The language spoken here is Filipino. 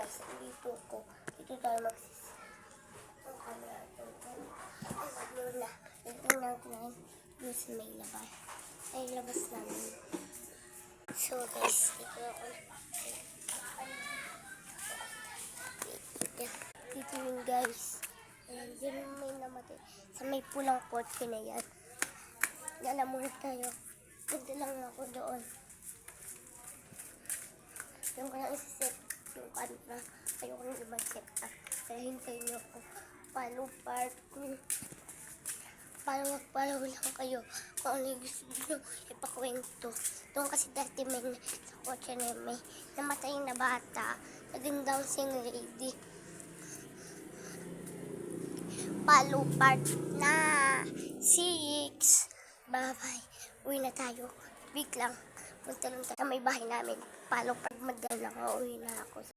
guys, dito ko. Dito tayo magsis. Ang camera ito. Ang muna. Tignan natin yung sa may labas. Ay, labas namin. So guys, dito ako. Dito yun guys. Ayan, yun may namatay. Sa may pulang kotse na yan. Dala muna tayo. Ganda lang ako doon. Yung ko lang isa-set yung camera. Ayoko nang i-set up. Kaya hintayin niyo ako. Follow lang kayo. Kung ano yung gusto nyo ipakwento. Doon kasi dati may sa kotse na may namatay na bata. Naging Down syndrome lady. Follow part na 6. Bye-bye. Uwi na tayo. Big lang. Punta lang tayo sa may bahay namin. Follow part. Magdala lang. Uwi na ako.